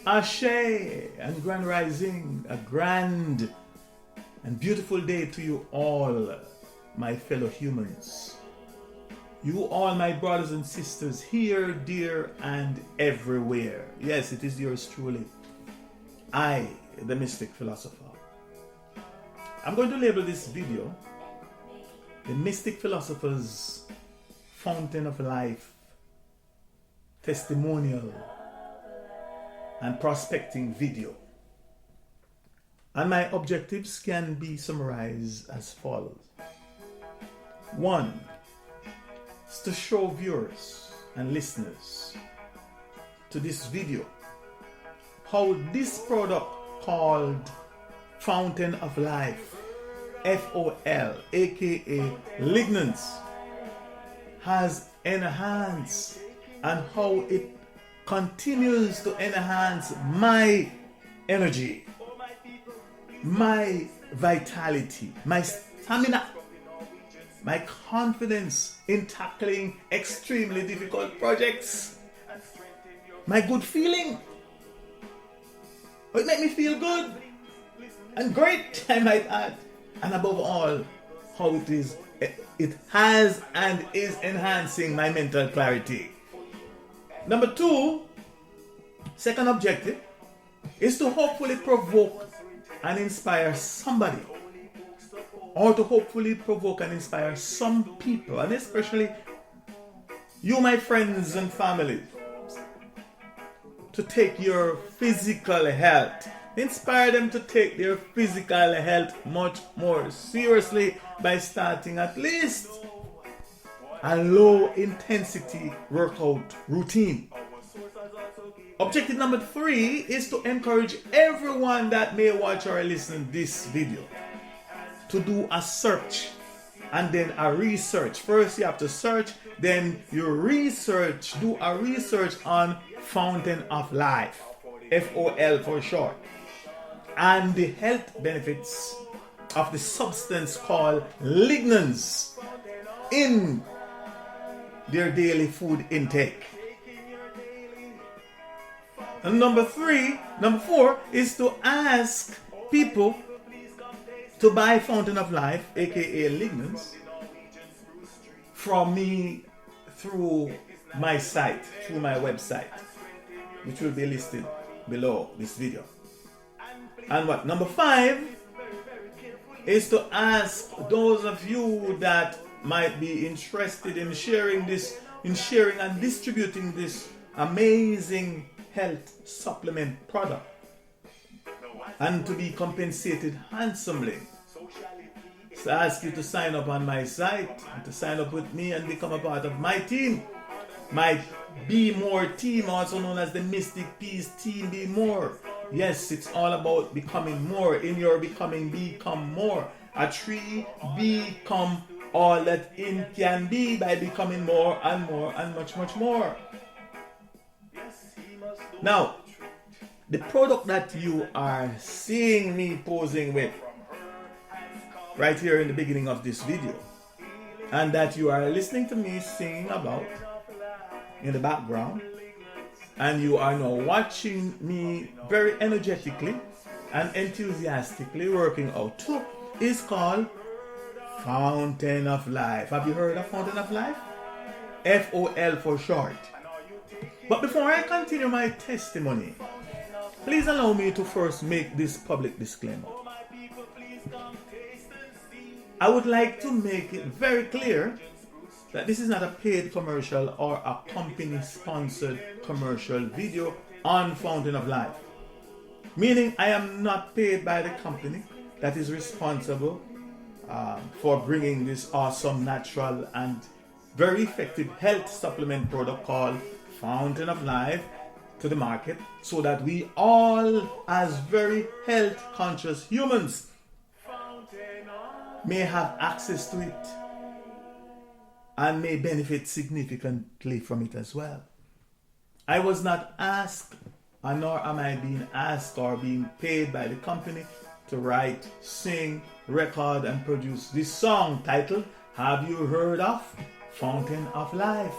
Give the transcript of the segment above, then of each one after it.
Ashe and grand rising, a grand and beautiful day to you all, my fellow humans. You all, my brothers and sisters, here, dear, and everywhere. Yes, it is yours truly. I, the Mystic Philosopher. I'm going to label this video the Mystic Philosopher's Fountain of Life, Testimonial, and Prospecting video. And my objectives can be summarized as follows. 1 is to show viewers and listeners to this video how this product called Fountain of Life, FOL, aka Lignans, has enhanced and how it continues to enhance my energy, my vitality, my stamina, my confidence in tackling extremely difficult projects, my good feeling. It makes me feel good and great, I might add. And above all, how it has and is enhancing my mental clarity. Number 2, second objective, is to hopefully provoke and inspire somebody, or to hopefully provoke and inspire some people, and especially you, my friends and family, to take your physical health. Inspire them to take their physical health much more seriously by starting at least a low intensity workout routine. Objective number 3 is to encourage everyone that may watch or listen to this video to do a search and then a research. First you have to search, then you research, do a research on Fountain of Life, FOL for short, and the health benefits of the substance called Lignans in their daily food intake. And number 4 is to ask people to buy Fountain of Life, aka Lignans, from me through my site, through my website, which will be listed below this video. And what? Number 5 is to ask those of you that might be interested in sharing this, in sharing and distributing this amazing health supplement product, and to be compensated handsomely. So I ask you to sign up on my site and to sign up with me and become a part of my team, my Be More team, also known as the Mystic Peace Team Be More. Yes, it's all about becoming more. In your becoming, become more. A tree become all that it can be by becoming more and much, much more. Now, the product that you are seeing me posing with right here in the beginning of this video, and that you are listening to me singing about in the background, and you are now watching me very energetically and enthusiastically working out too, is called Fountain of Life. Have you heard of Fountain of Life? FOL for short. But before I continue my testimony, please allow me to first make this public disclaimer. I would like to make it very clear that this is not a paid commercial or a company-sponsored commercial video on Fountain of Life. Meaning I am not paid by the company that is responsible for bringing this awesome, natural, and very effective health supplement product called Fountain of Life to the market, so that we all, as very health conscious humans, may have access to it and may benefit significantly from it as well. I was not asked, and nor am I being asked or being paid by the company to write, sing, record, and produce this song titled, Have You Heard of Fountain of Life?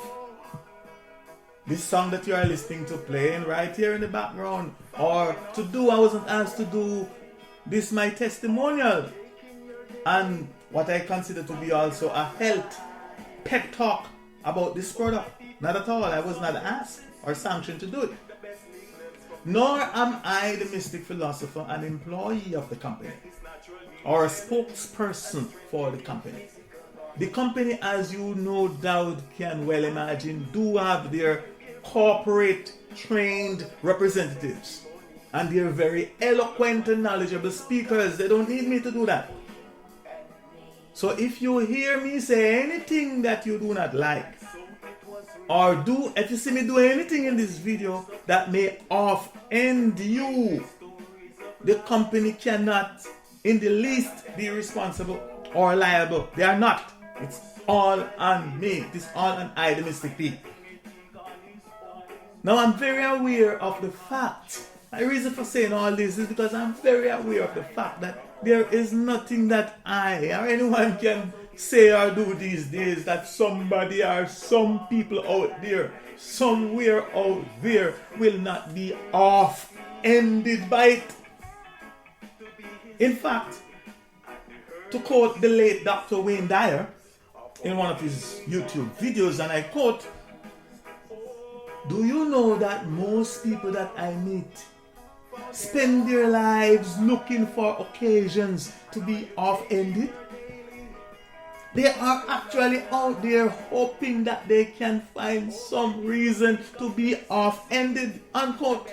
this song that you are listening to playing right here in the background, or to do, I wasn't asked to do this my testimonial, and what I consider to be also a health pep talk about this product. Not at all. I was not asked or sanctioned to do it. Nor am I the mystic philosopher, an employee of the company, or a spokesperson for the company. The company, as you no doubt can well imagine, do have their corporate trained representatives, and they're very eloquent and knowledgeable speakers. They don't need me to do that. So if you hear me say anything that you do not like, or if you see me do anything in this video that may offend you, the company cannot in the least be responsible or liable. They are not. It's all on me. It's all on I, the Mystic P. Now I'm very aware of the fact. My reason for saying all this is because I'm very aware of the fact that there is nothing that I or anyone can say or do these days that somebody or some people out there, somewhere out there, will not be offended by it. In fact, to quote the late Dr. Wayne Dyer in one of his YouTube videos, and I quote, "Do you know that most people that I meet spend their lives looking for occasions to be offended? They are actually out there hoping that they can find some reason to be offended," unquote.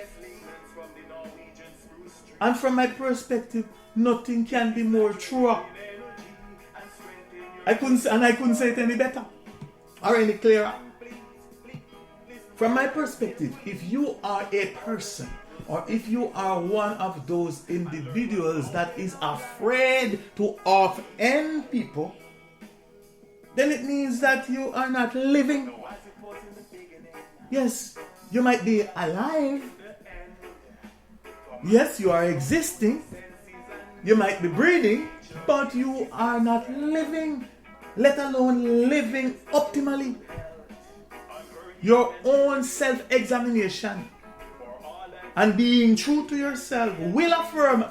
And from my perspective, nothing can be more true. I couldn't say it any better or any clearer. From my perspective, if you are a person, or if you are one of those individuals that is afraid to offend people, then it means that you are not living. Yes, you might be alive. Yes, you are existing. You might be breathing, but you are not living, let alone living optimally. Your own self-examination and being true to yourself will affirm,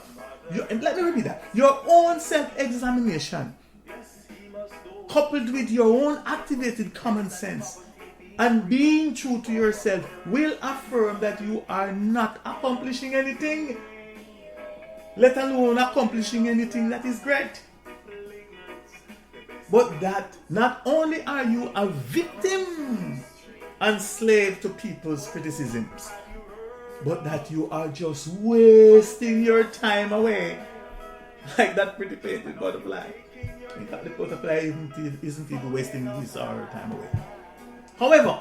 and let me repeat that, your own self-examination coupled with your own activated common sense and being true to yourself will affirm that you are not accomplishing anything, let alone accomplishing anything that is great. But that not only are you a victim and slave to people's criticisms, but that you are just wasting your time away like that pretty painted butterfly. In fact, the butterfly isn't even wasting his or her time away. However,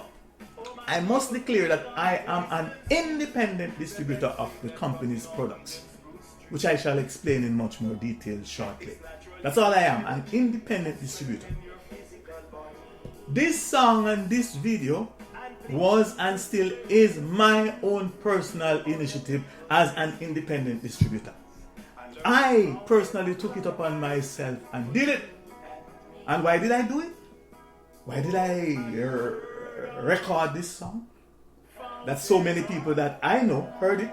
I must declare that I am an independent distributor of the company's products, which I shall explain in much more detail shortly. That's all I am, an independent distributor. This song and this video was and still is my own personal initiative as an independent distributor. I personally took it upon myself and did it. And why did I do it? Why did I record this song? That so many people that I know heard it,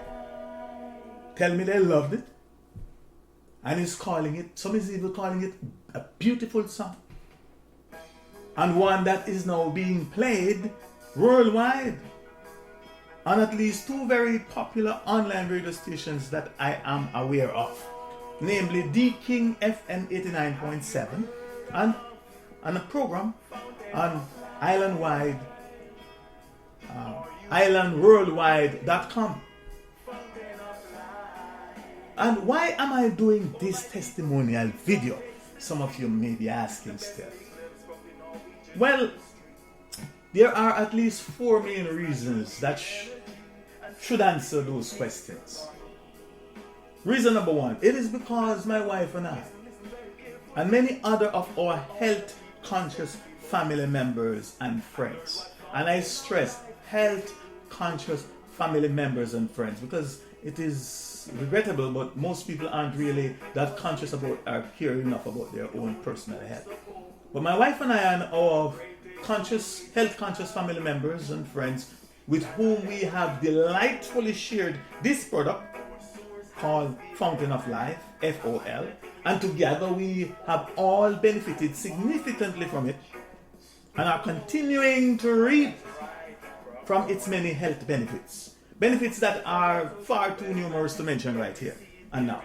tell me they loved it, and is calling it, some is even calling it a beautiful song, and one that is now being played worldwide on at least two very popular online radio stations that I am aware of, namely D King FM 89.7 and a program on islandworldwide.com. And why am I doing this testimonial video? Some of you may be asking still. Well, there are at least four main reasons that should answer those questions. Reason number one, it is because my wife and I, and many other of our health conscious family members and friends, and I stress health conscious family members and friends, because it is regrettable, but most people aren't really that conscious about or care enough about their own personal health. But my wife and I and our health conscious family members and friends, with whom we have delightfully shared this product called Fountain of Life, FOL, and together we have all benefited significantly from it and are continuing to reap from its many health benefits. Benefits that are far too numerous to mention right here and now.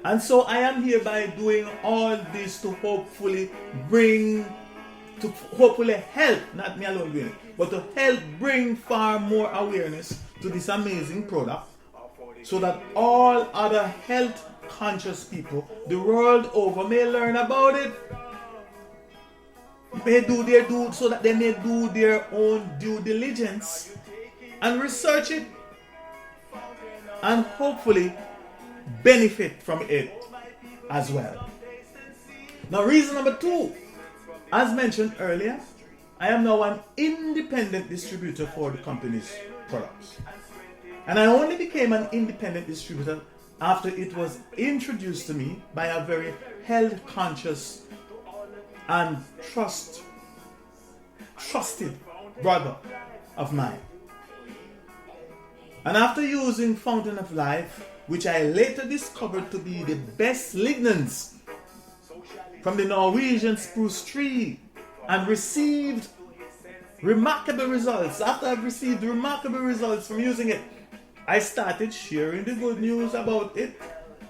And so I am hereby doing all this to hopefully help, not me alone doing it, but to help bring far more awareness to this amazing product so that all other health conscious people the world over may learn about it, may do their due, so that they may do their own due diligence and research it and hopefully benefit from it as well. Now, reason number 2, as mentioned earlier, I am now an independent distributor for the company's products. And I only became an independent distributor after it was introduced to me by a very health conscious and trusted brother of mine. And after using Fountain of Life, which I later discovered to be the best Lignans from the Norwegian spruce tree, and received remarkable results. After I've received remarkable results from using it, I started sharing the good news about it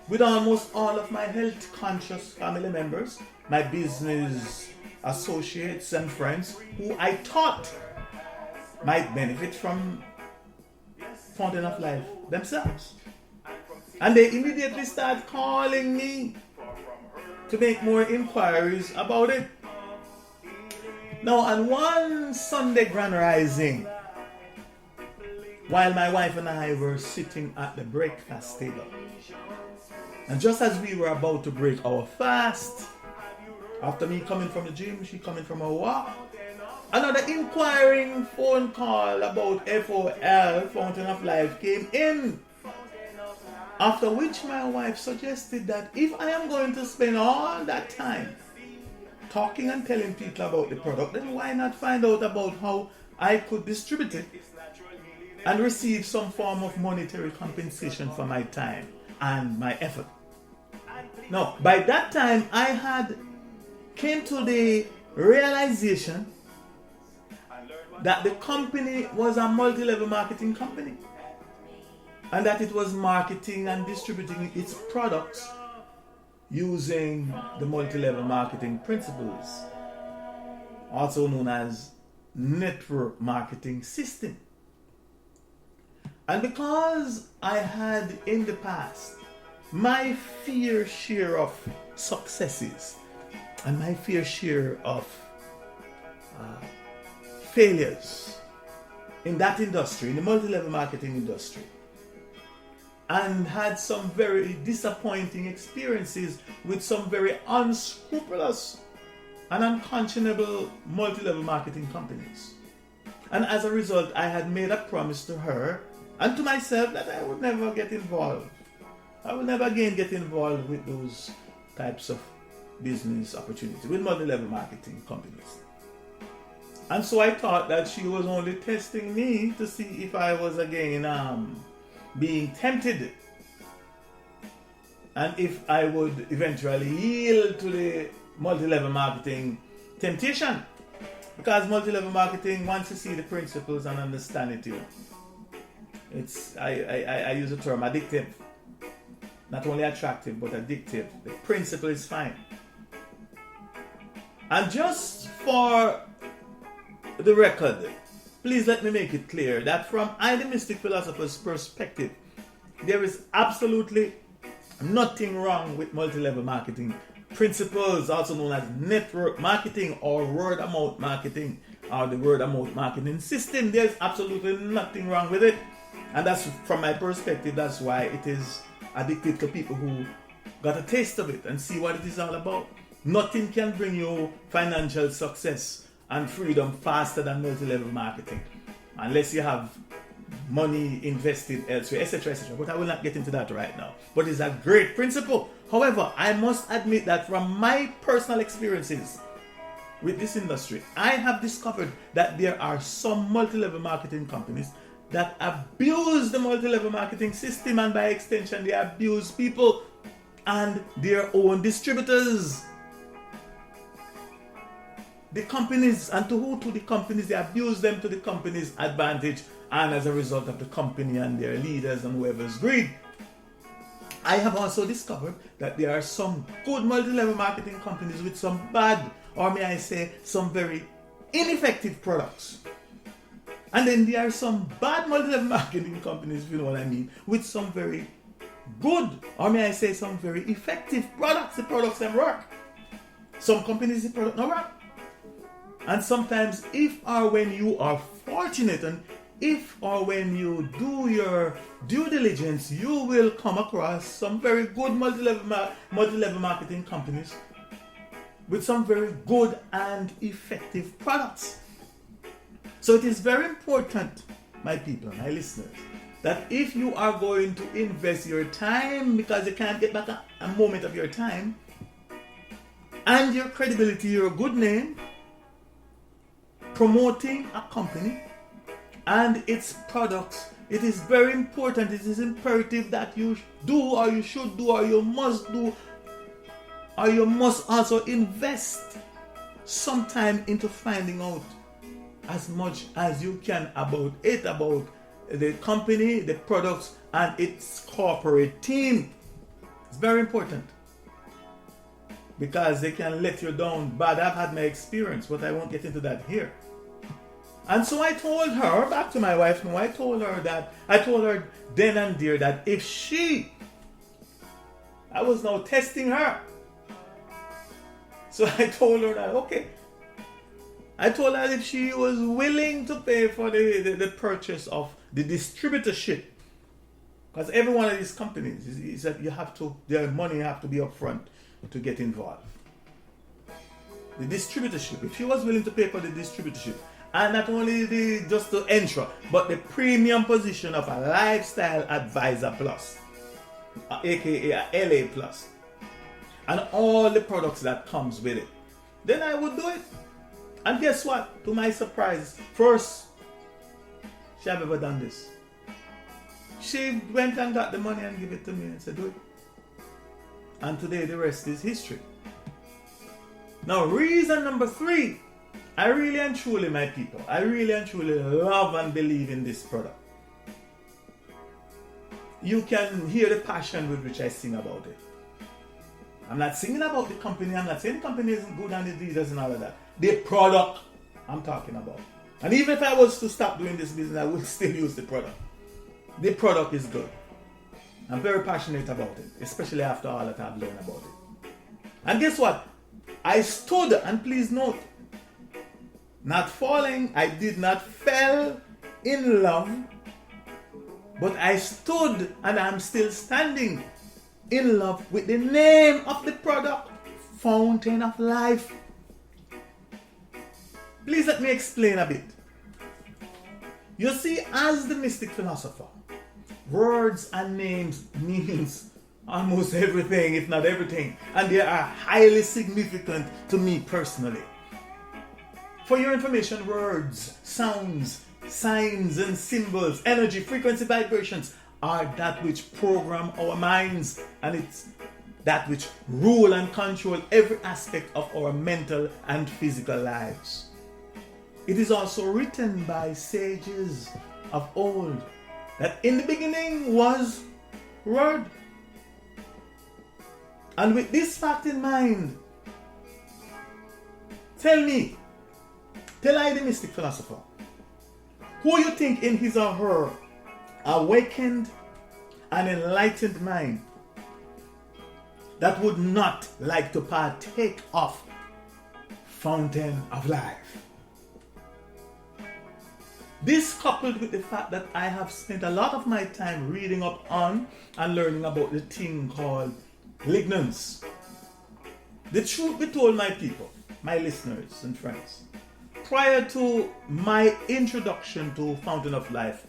with almost all of my health conscious family members, my business associates and friends who I thought might benefit from Fountain of Life themselves. And they immediately start calling me to make more inquiries about it. Now, on one Sunday grand rising, while my wife and I were sitting at the breakfast table, and just as we were about to break our fast, after me coming from the gym, she coming from her walk, another inquiring phone call about FOL, Fountain of Life, came in. After which my wife suggested that if I am going to spend all that time talking and telling people about the product, then why not find out about how I could distribute it and receive some form of monetary compensation for my time and my effort. Now, by that time, I had came to the realization that the company was a multi-level marketing company, and that it was marketing and distributing its products using the multi-level marketing principles, also known as network marketing system. And because I had in the past my fair share of successes and my fair share of failures in that industry, in the multi-level marketing industry, and had some very disappointing experiences with some very unscrupulous and unconscionable multi-level marketing companies. And as a result, I had made a promise to her and to myself that I would never get involved. I will never again get involved with those types of business opportunities, with multi-level marketing companies. And so I thought that she was only testing me to see if I was again being tempted, and if I would eventually yield to the multi-level marketing temptation. Because multi-level marketing, once you see the principles and understand it, it's I use the term addictive. Not only attractive, but addictive. The principle is fine. And just for the record, please let me make it clear that from I, the Mystic Philosopher's perspective, there is absolutely nothing wrong with multi-level marketing principles, also known as network marketing or word-of-mouth marketing, or the word-of-mouth marketing system. There's absolutely nothing wrong with it. And that's, from my perspective, that's why it is addictive to people who got a taste of it and see what it is all about. Nothing can bring you financial success and freedom faster than multi-level marketing, unless you have money invested elsewhere, etc., etc. But I will not get into that right now. But it's a great principle. However, I must admit that from my personal experiences, with this industry, I have discovered that there are some multi-level marketing companies that abuse the multi-level marketing system, and by extension they abuse people and their own distributors. The companies, and to who? To the companies. They abuse them to the company's advantage, and as a result of the company and their leaders and whoever's greed. I have also discovered that there are some good multi-level marketing companies with some bad, or may I say, some very ineffective products. And then there are some bad multi-level marketing companies, if you know what I mean, with some very good, or may I say, some very effective products. The products that work. Some companies, the product not work. And sometimes, if or when you are fortunate, and if or when you do your due diligence, you will come across some very good multi-level marketing companies with some very good and effective products. So it is very important, my people, my listeners, that if you are going to invest your time, because you can't get back a moment of your time, and your credibility, your good name, promoting a company and its products, it is very important, it is imperative that you do, or you should do, or you must do, or you must also invest some time into finding out as much as you can about it, about the company, the products, and its corporate team. It's very important, because they can let you down bad. I've had my experience, but I won't get into that here. And so I told her, back to my wife now, I told her then and there that if I was now testing her. So I told her that, okay. I told her if she was willing to pay for the purchase of the distributorship, because every one of these companies is that you have to, their money have to be upfront to get involved. The distributorship, if she was willing to pay for the distributorship, and not only just the intro, but the premium position of a lifestyle advisor plus, aka a LA plus, and all the products that comes with it, then I would do it. And guess what? To my surprise, first she have ever done this. She went and got the money and gave it to me and said, do it. And today the rest is history. Now, reason number 3, I really and truly, my people, I really and truly love and believe in this product. You can hear the passion with which I sing about it. I'm not singing about the company, I'm not saying the company isn't good and the leaders and all of that. The product I'm talking about. And even if I was to stop doing this business, I would still use the product. The product is good. I'm very passionate about it, especially after all that I've learned about it. And guess what? I stood, and please note, not falling, I did not fell in love, but I stood and I'm still standing in love with the name of the product, Fountain of Life. Please let me explain a bit. You see, as the mystic philosopher, words and names means almost everything, if not everything, and they are highly significant to me personally. For your information, words, sounds, signs and symbols, energy, frequency, vibrations are that which program our minds, and it's that which rule and control every aspect of our mental and physical lives. It is also written by sages of old that in the beginning was Word. And with this fact in mind, tell I the mystic philosopher, who you think in his or her awakened and enlightened mind that would not like to partake of Fountain of Life. This, coupled with the fact that I have spent a lot of my time reading up on and learning about the thing called Lignans. The truth be told, my people, my listeners and friends, prior to my introduction to Fountain of Life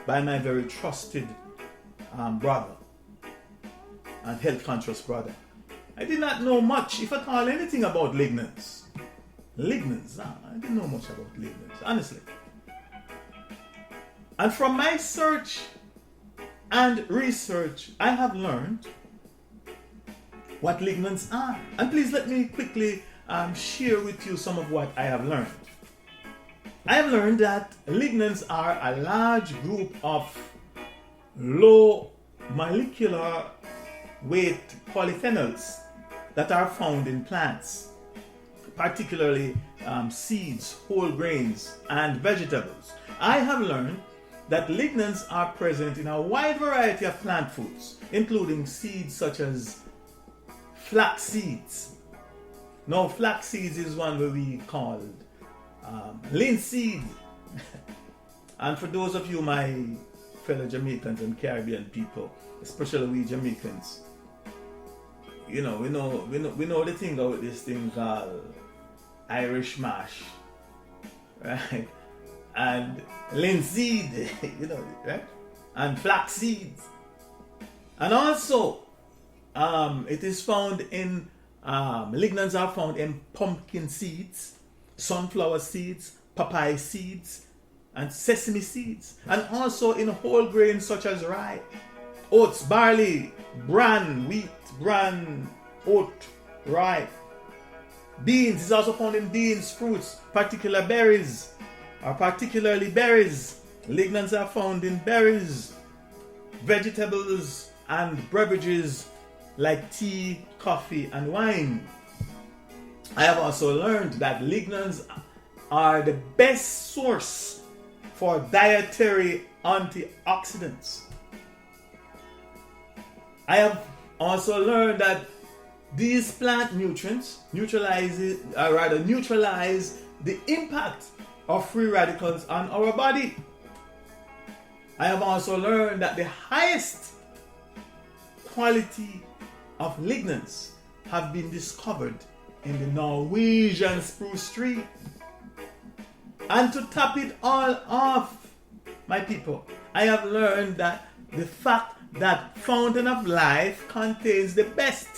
by my very trusted brother and health conscious brother, I did not know much, if at all anything, about Lignans. Lignans. I didn't know much about lignans, honestly. And from my search and research, I have learned what lignans are. And please let me quickly share with you some of what I have learned. I have learned that lignans are a large group of low molecular weight polyphenols that are found in plants, particularly seeds, whole grains, and vegetables. I have learned that lignans are present in a wide variety of plant foods, including seeds such as flax seeds. Now, flax seeds is one where we called linseed. And for those of you, my fellow Jamaicans and Caribbean people, especially we Jamaicans, we know the thing about this thing called Irish mash, right? And linseed, right? And flax seeds. And also, it is found in, lignans are found in pumpkin seeds, sunflower seeds, papaya seeds, and sesame seeds. And also in whole grains such as rye, oats, barley, bran, wheat, bran, oat, rye. Beans is also found in beans, fruits, particularly berries. Lignans are found in berries, vegetables, and beverages like tea, coffee, and wine. I have also learned that lignans are the best source for dietary antioxidants. I have also learned that these plant nutrients neutralize the impact of free radicals on our body. I have also learned that the highest quality of lignans have been discovered in the Norwegian spruce tree. And to top it all off, my people, I have learned that the fact that Fountain of Life contains the best.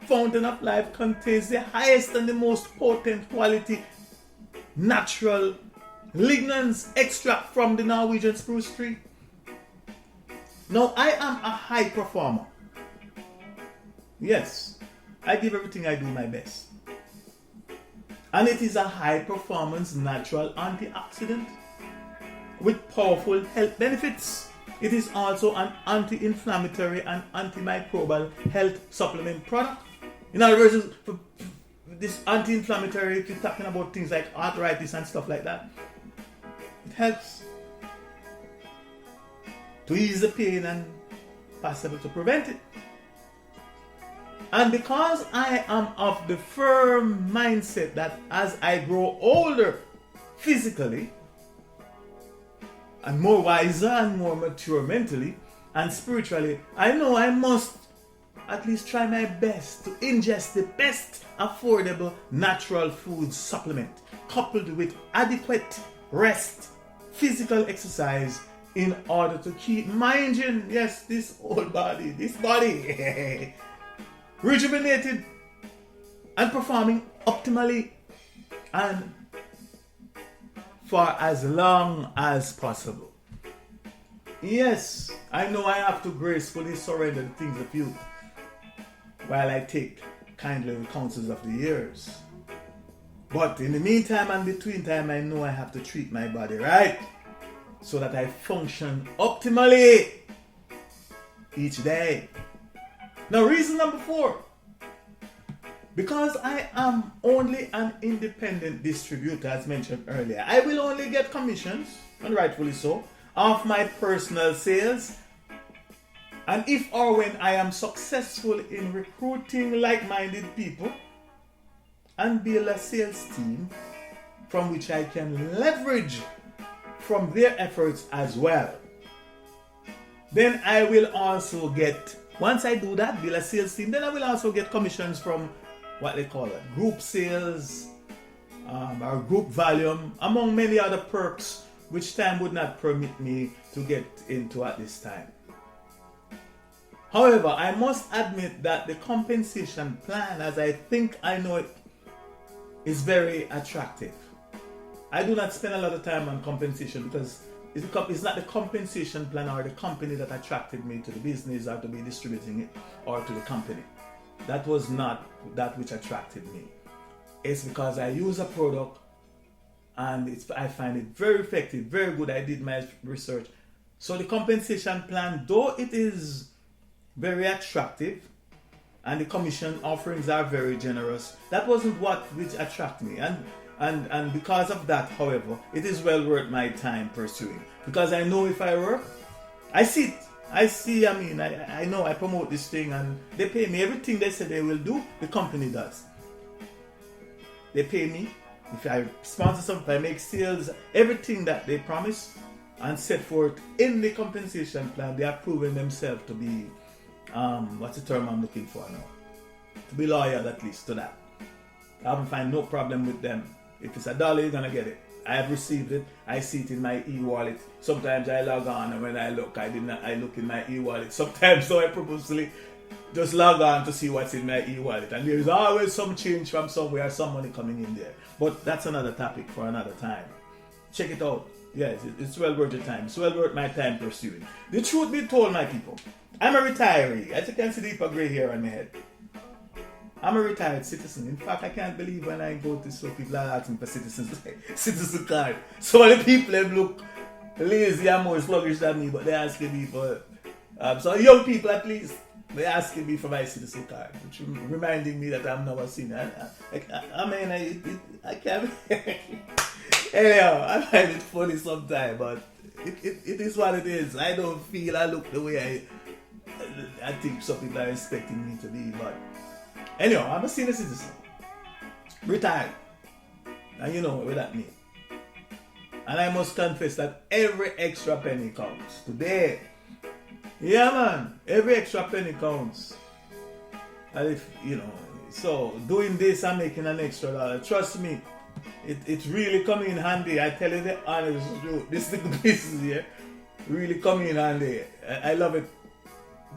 Fountain of Life contains the highest and the most potent quality natural lignans extract from the Norwegian spruce tree. Now, I am a high performer. Yes, I give everything I do my best. And it is a high performance natural antioxidant with powerful health benefits. It is also an anti-inflammatory and antimicrobial health supplement product. In other words, this anti-inflammatory, if you're talking about things like arthritis and stuff like that, it helps to ease the pain and possibly to prevent it. And because I am of the firm mindset that as I grow older physically and more wiser and more mature mentally and spiritually, I know I must at least try my best to ingest the best affordable natural food supplement coupled with adequate rest, physical exercise in order to keep my engine, yes, this body, rejuvenated and performing optimally and for as long as possible. Yes, I know I have to gracefully surrender the things of youth while I take kindly the counsels of the years. But in the meantime and between time, I know I have to treat my body right so that I function optimally each day. Now, reason number 4. Because I am only an independent distributor, as mentioned earlier, I will only get commissions, and rightfully so, of my personal sales. And if or when I am successful in recruiting like-minded people and build a sales team from which I can leverage from their efforts as well, then I will also get, once I do that, build a sales team, then I will also get commissions from what they call it, group sales, or group volume, among many other perks which time would not permit me to get into at this time. However, I must admit that the compensation plan, as I think I know it, is very attractive. I do not spend a lot of time on compensation because it's not the compensation plan or the company that attracted me to the business or to be distributing it or to the company. That was not that which attracted me. It's because I use a product and I find it very effective, very good. I did my research. So the compensation plan, though it is very attractive and the commission offerings are very generous, that wasn't which attracted me. And because of that, however, it is well worth my time pursuing. Because I know if I work, I know I promote this thing and they pay me everything they say they will do, the company does. They pay me. If I sponsor something, if I make sales, everything that they promise and set forth in the compensation plan, they are proving themselves to be, what's the term I'm looking for now? To be loyal at least to that. I haven't found no problem with them. If it's $1, you're gonna get it. I have received it. I see it in my e-wallet. Sometimes I log on and when I look, I look in my e-wallet. Sometimes so I purposely just log on to see what's in my e-wallet. And there's always some change from somewhere, some money coming in there. But that's another topic for another time. Check it out. Yes, it's well worth your time. It's well worth my time pursuing. The truth be told, my people, I'm a retiree. As you can see, deeper gray hair on my head. I'm a retired citizen. In fact, I can't believe when I go to so people are asking for citizen card. Some of the people them look lazy and more sluggish than me, but they're asking me for. So young people at least, they're asking me for my citizen card, which reminding me that I'm now a senior. I can't. Anyhow, I find it funny sometimes, but it is what it is. I don't feel I look the way I think some people are expecting me to be, but. Anyway, I'm a senior citizen, retired, and you know what that means. And I must confess that every extra penny counts. Today, yeah man, every extra penny counts. And if, so doing this and making an extra $1, trust me, it's really coming in handy. I tell you the honest truth, this little business here really coming in handy. I love it.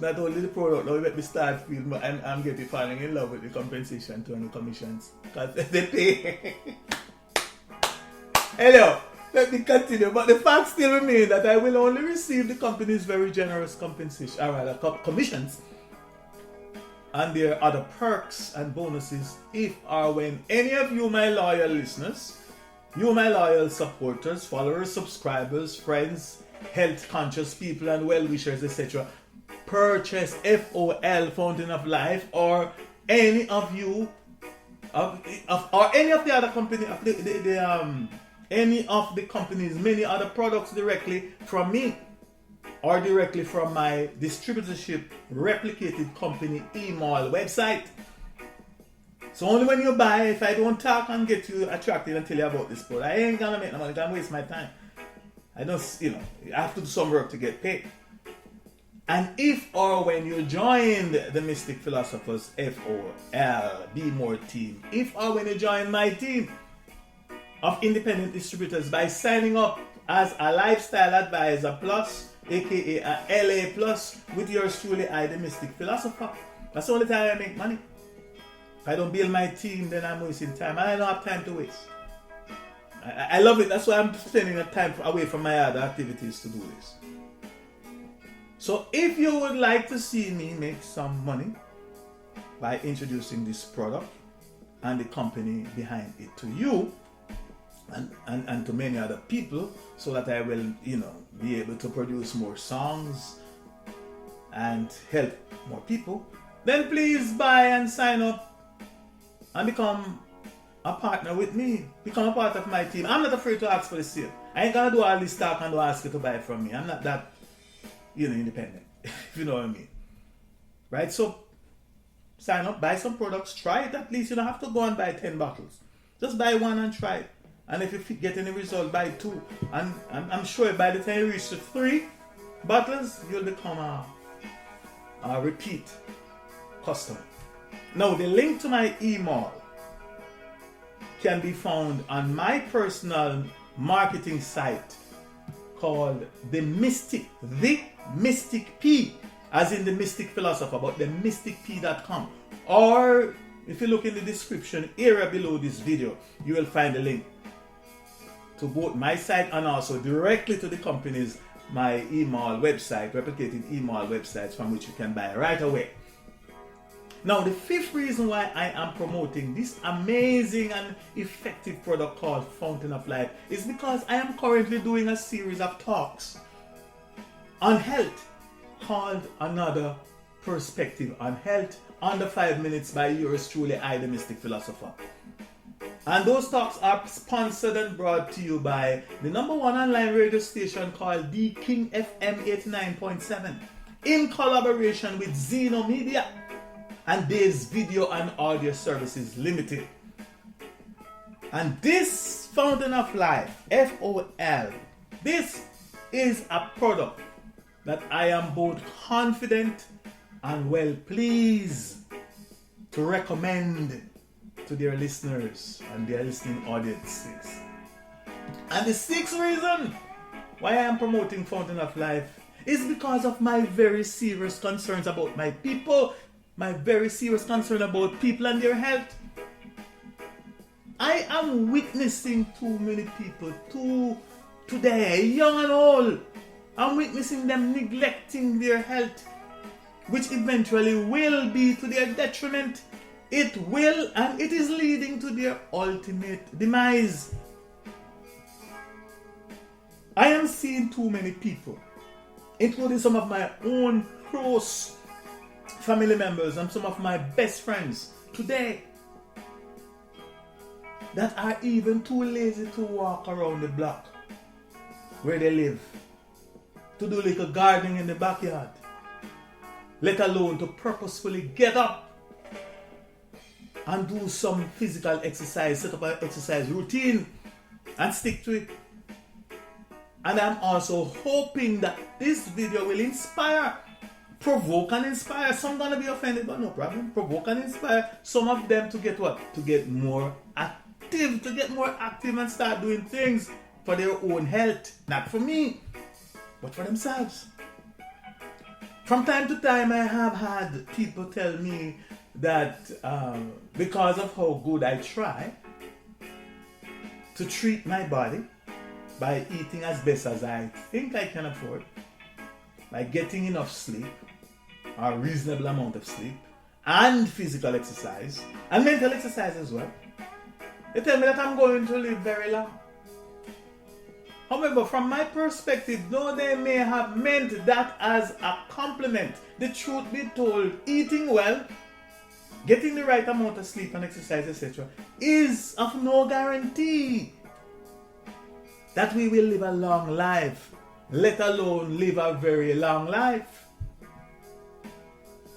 Not only the product, now let me start feeling, but I'm getting falling in love with the compensation to and the commissions. Because they pay. Hello, let me continue. But the fact still remains that I will only receive the company's very generous compensation, or rather commissions, and their other perks and bonuses if or when any of you, my loyal listeners, you, my loyal supporters, followers, subscribers, friends, health conscious people, and well wishers, etc., purchase FOL Fountain of Life or any of you or any of the other company any of the company's many other products directly from me or directly from my distributorship replicated company email website. So only when you buy, if I don't talk and get you attracted and tell you about this product, I ain't gonna make no money, I'm gonna waste my time. I don't, I have to do some work to get paid. And if or when you join the Mystic Philosophers FOL Be More team, if or when you join my team of independent distributors by signing up as a Lifestyle Advisor Plus, aka a LA Plus, with yours truly, the Mystic Philosopher, that's the only time I make money. If I don't build my team, then I'm wasting time. And I don't have time to waste. I love it. That's why I'm spending the time away from my other activities to do this. So if you would like to see me make some money by introducing this product and the company behind it to you and to many other people, so that I will, be able to produce more songs and help more people, then please buy and sign up and become a partner with me. Become a part of my team. I'm not afraid to ask for the sale. I ain't gonna do all this talk and ask you to buy from me. I'm not that independent, if you know what I mean. Right? So sign up, buy some products, try it at least. You don't have to go and buy 10 bottles. Just buy one and try it. And if you get any result, buy 2. And I'm sure by the time you reach the 3 bottles, you'll become a repeat customer. Now, the link to my email can be found on my personal marketing site called The Mystic P, as in the Mystic Philosopher, but the mysticp.com. Or if you look in the description area below this video, you will find a link to both my site and also directly to the company's my email website, replicated email websites from which you can buy right away. Now, the fifth reason why I am promoting this amazing and effective product called Fountain of Life is because I am currently doing a series of talks on health called Another Perspective on Health under 5 minutes by yours truly, I, the Mystic Philosopher. And those talks are sponsored and brought to you by the #1 online radio station called The King FM 89.7 in collaboration with Zeno Media and Dave's Video and Audio Services Limited. And this Fountain of Life, FOL, this is a product that I am both confident and well pleased to recommend to their listeners and their listening audiences. And the sixth reason why I am promoting Fountain of Life is because of my very serious concerns about my people, my very serious concern about people and their health. I am witnessing too many people today, young and old. I'm witnessing them neglecting their health, which eventually will be to their detriment. It will, and it is leading to their ultimate demise. I am seeing too many people, including some of my own close family members and some of my best friends today, that are even too lazy to walk around the block where they live, to do little gardening in the backyard, let alone to purposefully get up and do some physical exercise, set up an exercise routine and stick to it. And I'm also hoping that this video will inspire, provoke and inspire. Some gonna be offended, but no problem. Provoke and inspire some of them to get what? To get more active, and start doing things for their own health. Not for me, but for themselves. From time to time, I have had people tell me that because of how good I try to treat my body by eating as best as I think I can afford, by getting enough sleep, a reasonable amount of sleep, and physical exercise, and mental exercise as well, they tell me that I'm going to live very long. However, from my perspective, though they may have meant that as a compliment, the truth be told, eating well, getting the right amount of sleep and exercise, etc., is of no guarantee that we will live a long life, let alone live a very long life.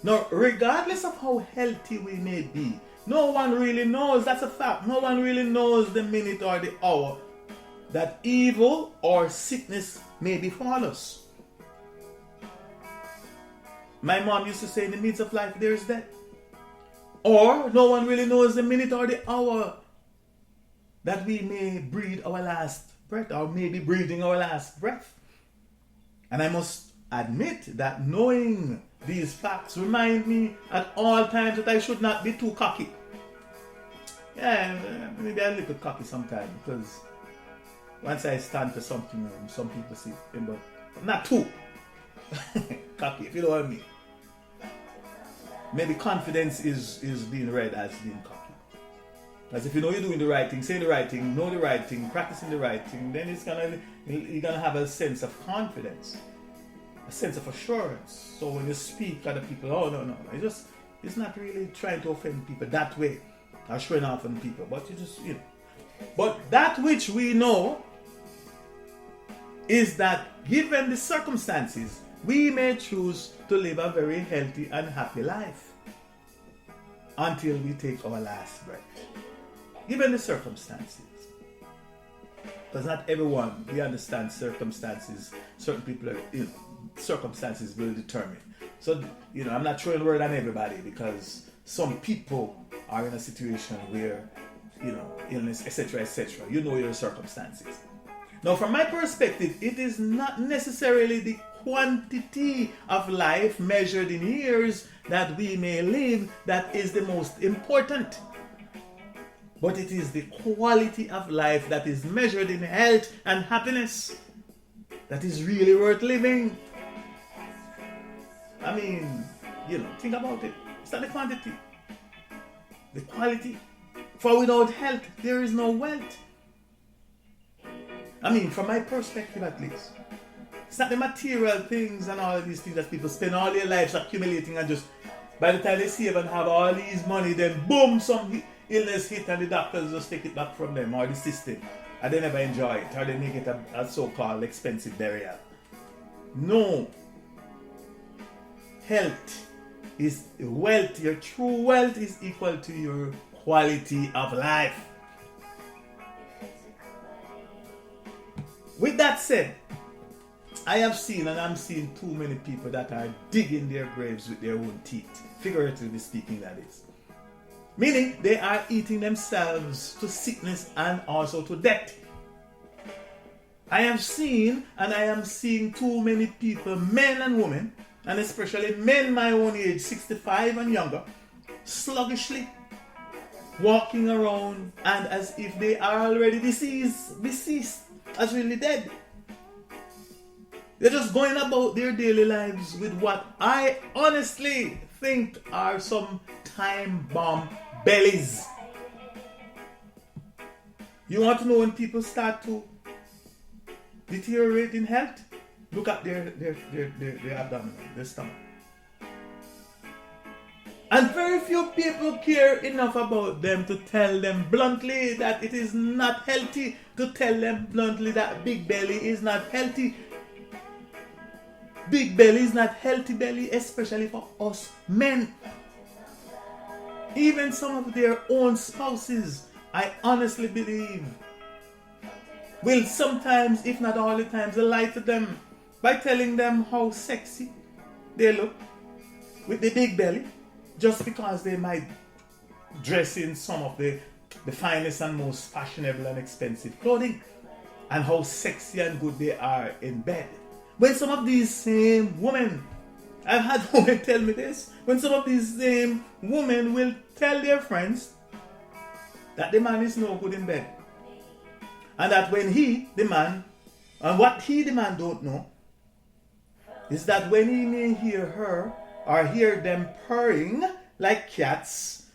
Now, regardless of how healthy we may be, no one really knows, that's a fact, no one really knows the minute or the hour that evil or sickness may befall us. My mom used to say, in the midst of life there is death. Or no one really knows the minute or the hour that we may breathe our last breath, or may be breathing our last breath. And I must admit that knowing these facts remind me at all times that I should not be too cocky. Yeah, maybe a little cocky sometimes, because once I stand for something, some people see it, but not too cocky, if you know what I mean. Maybe confidence is being read as being cocky. Because if you know you're doing the right thing, saying the right thing, know the right thing, practicing the right thing, then you're gonna have a sense of confidence, a sense of assurance. So when you speak, other people, oh no, it's not really trying to offend people that way, or showing off on people, but you just, But that which we know is that given the circumstances, we may choose to live a very healthy and happy life until we take our last breath. Given the circumstances. Because not everyone, we understand circumstances. Certain people are, circumstances will determine. So, I'm not throwing a word on everybody, because some people are in a situation where, illness, etc., etc. You know your circumstances. Now, from my perspective, it is not necessarily the quantity of life measured in years that we may live that is the most important. But it is the quality of life that is measured in health and happiness that is really worth living. I mean, think about it. It's not the quantity, the quality. For without health, there is no wealth. I mean, from my perspective at least. It's not the material things and all of these things that people spend all their lives accumulating, and just by the time they save and have all these money, then boom, some illness hit and the doctors just take it back from them, or the system, and they never enjoy it, or they make it a so-called expensive burial. No. Health is wealth. Your true wealth is equal to your quality of life. With that said, I have seen, and I'm seeing too many people that are digging their graves with their own teeth, figuratively speaking, that is. Meaning they are eating themselves to sickness and also to death. I have seen, and I am seeing too many people, men and women, and especially men my own age, 65 and younger, sluggishly walking around and as if they are already deceased, as really dead. They're just going about their daily lives with what I honestly think are some time bomb bellies. You want to know when people start to deteriorate in health? Look at their abdomen, their stomach. And very few people care enough about them to tell them bluntly that it is not healthy, to tell them bluntly that big belly is not healthy. Big belly is not healthy belly, especially for us men. Even some of their own spouses, I honestly believe, will sometimes, if not all the times, lie to them by telling them how sexy they look with the big belly, just because they might dress in some of the finest and most fashionable and expensive clothing, and how sexy and good they are in bed. When some of these same women, I've had women tell me this, when some of these same women will tell their friends that the man is no good in bed, and that when he, the man, and what he, the man, don't know, is that when he may hear her or hear them purring like cats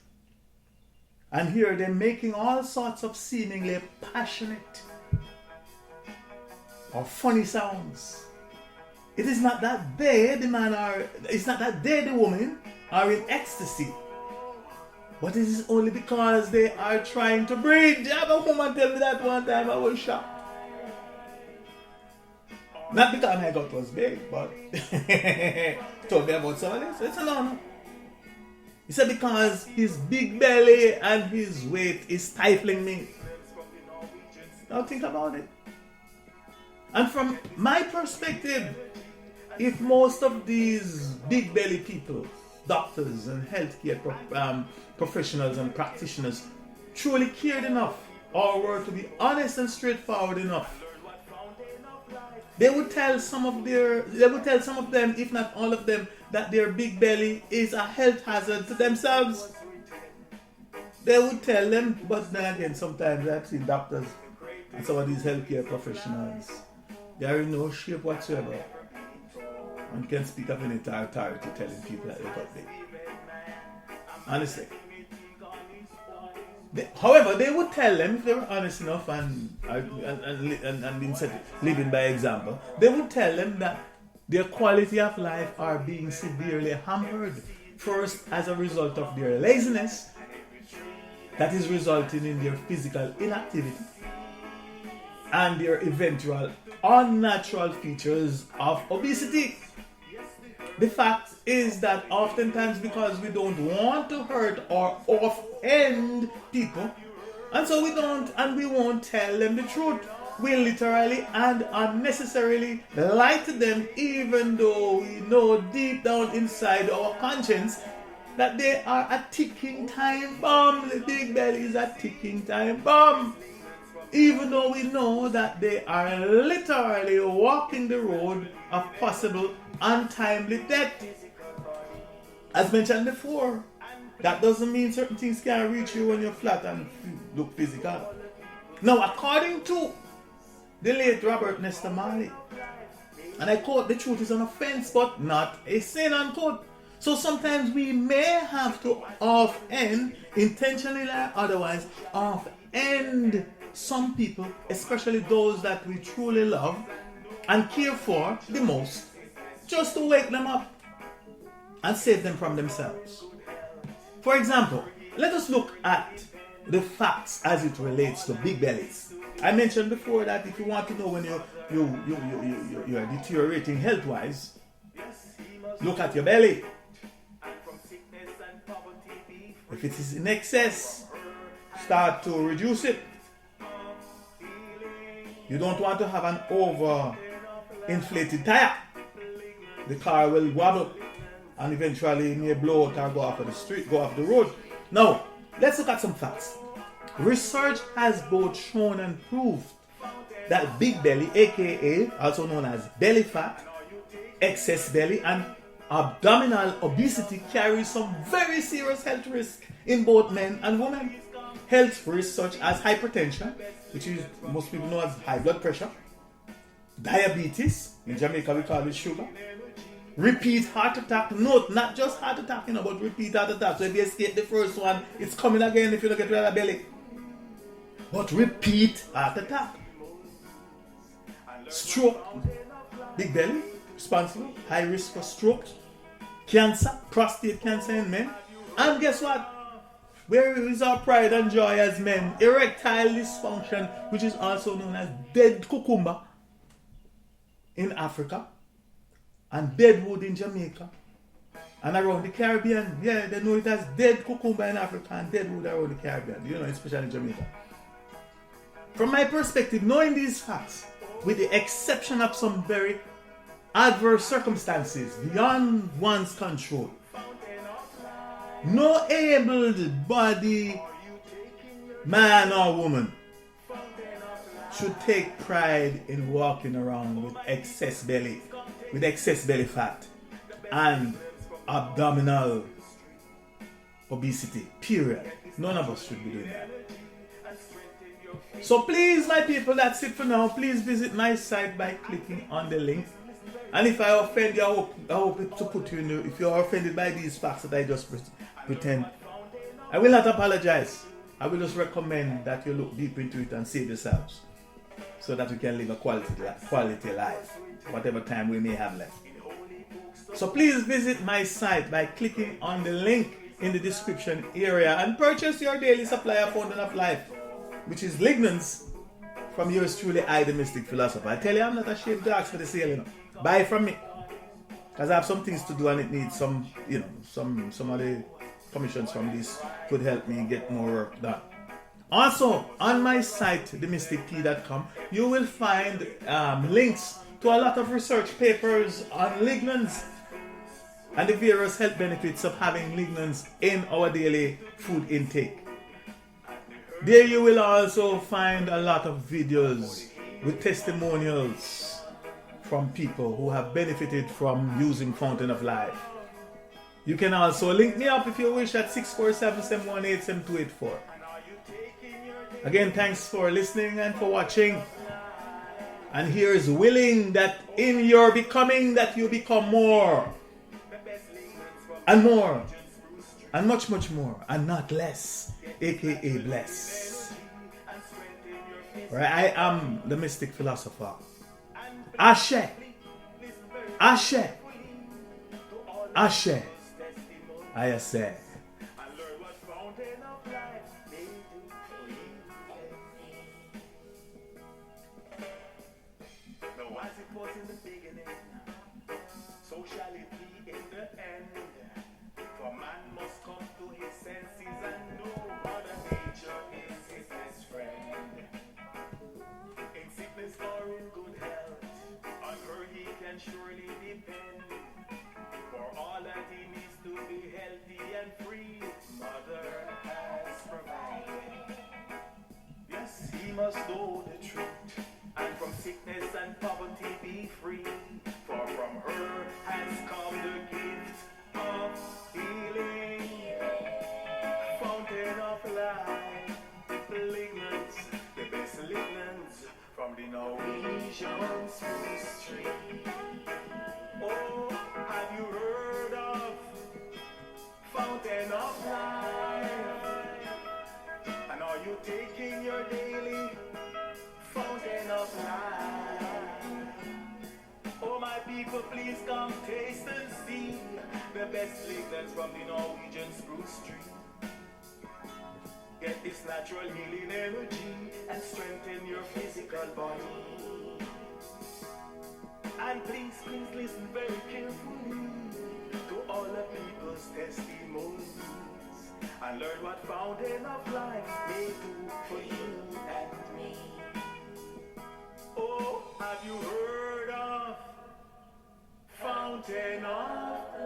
and hear them making all sorts of seemingly passionate or funny sounds, it is not that they, the man, it's not that they, the woman, are in ecstasy, but it is only because they are trying to breathe. I have a woman tell me that one time, I was shocked. Not because my gut was big, but told me about some of this. It's a no. He said because his big belly and his weight is stifling me. Now think about it. And from my perspective, if most of these big belly people, doctors and healthcare professionals and practitioners truly cared enough or were to be honest and straightforward enough, they would tell some of them, if not all of them, that their big belly is a health hazard to themselves. They would tell them, but then again, sometimes I've seen doctors and some of these healthcare professionals, they are in no shape whatsoever and can speak of any authority telling people that they got big. Honestly. However, they would tell them, if they were honest enough and being said, living by example, they would tell them that their quality of life are being severely hampered. First, as a result of their laziness, that is resulting in their physical inactivity and their eventual unnatural features of obesity. The fact is that oftentimes, because we don't want to hurt or offend people, and so we don't and we won't tell them the truth, we literally and unnecessarily lie to them, even though we know deep down inside our conscience that they are a ticking time bomb. The big belly is a ticking time bomb. even though we know that they are literally walking the road of possible untimely death. As mentioned before, that doesn't mean certain things can't reach you when you're flat and look physical. Now, according to the late Robert Nesta Marley, and I quote, "The truth is an offense, but not a sin," unquote. So sometimes we may have to offend, intentionally or otherwise, offend some people, especially those that we truly love and care for the most, just to wake them up and save them from themselves. For example, let us look at the facts as it relates to big bellies. I mentioned before that if you want to know when you are deteriorating health-wise, look at your belly. If it is in excess, start to reduce it. You don't want to have an over-inflated tire. The car will wobble and eventually may blow out or go off of the street, go off the road. Now, let's look at some facts. Research has both shown and proved that big belly, aka also known as belly fat, excess belly, and abdominal obesity carries some very serious health risks in both men and women. Health risks such as hypertension, which is most people know as high blood pressure, diabetes, in Jamaica we call it sugar, repeat heart attack. Note, not just heart attack, but repeat heart attack. So if you escape the first one, it's coming again if you don't get rid of the belly. But repeat heart attack. Stroke, big belly, responsible, high risk for stroke, cancer, prostate cancer in men. And guess what? Where is our pride and joy as men? Erectile dysfunction, which is also known as dead cucumber in Africa, and deadwood in Jamaica, and around the Caribbean. Yeah, they know it as dead cucumber in Africa and deadwood around the Caribbean, especially Jamaica. From my perspective, knowing these facts, with the exception of some very adverse circumstances beyond one's control, no able-bodied man or woman should take pride in walking around with excess belly fat and abdominal obesity, period. None of us should be doing that. So please, my people, that's it for now. Please visit my site by clicking on the link. And if I offend you, I hope to put you in the, if you are offended by these facts that I just pretend, I will not apologize. I will just recommend that you look deep into it and save yourselves, so that you can live a quality life, whatever time we may have left. So please visit my site by clicking on the link in the description area and purchase your daily supply of Fountain of Life, which is Lignans, from yours truly, I, the Mystic Philosopher. I tell you, I'm not ashamed to ask for the sale, Buy from me, because I have some things to do and it needs some, some of the commissions from this could help me get more work done. Also, on my site, themysticp.com, you will find links to a lot of research papers on lignans and the various health benefits of having lignans in our daily food intake. There you will also find a lot of videos with testimonials from people who have benefited from using Fountain of Life. You can also link me up if you wish at 647-718-7284. Again, thanks for listening and for watching. And here's willing that in your becoming that you become more and more and much, much more and not less, aka bless. Right? I am the Mystic Philosopher. Ashe. Ashe. Ashe. I say. So shall it be in the end. For man must come to his senses and know Mother Nature is his best friend. In sickness or in good health, on her he can surely depend. For all that he needs to be healthy and best Lignans from the Norwegian spruce tree. Get this natural healing energy and strengthen your physical body. And please, please listen very carefully to all the people's testimonies and learn what fountain of life may do for you and me. Oh, have you heard of fountain of